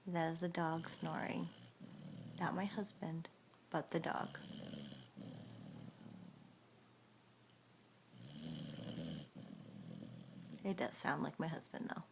That is a dog snoring. Not my husband, but the dog. It does sound like my husband though.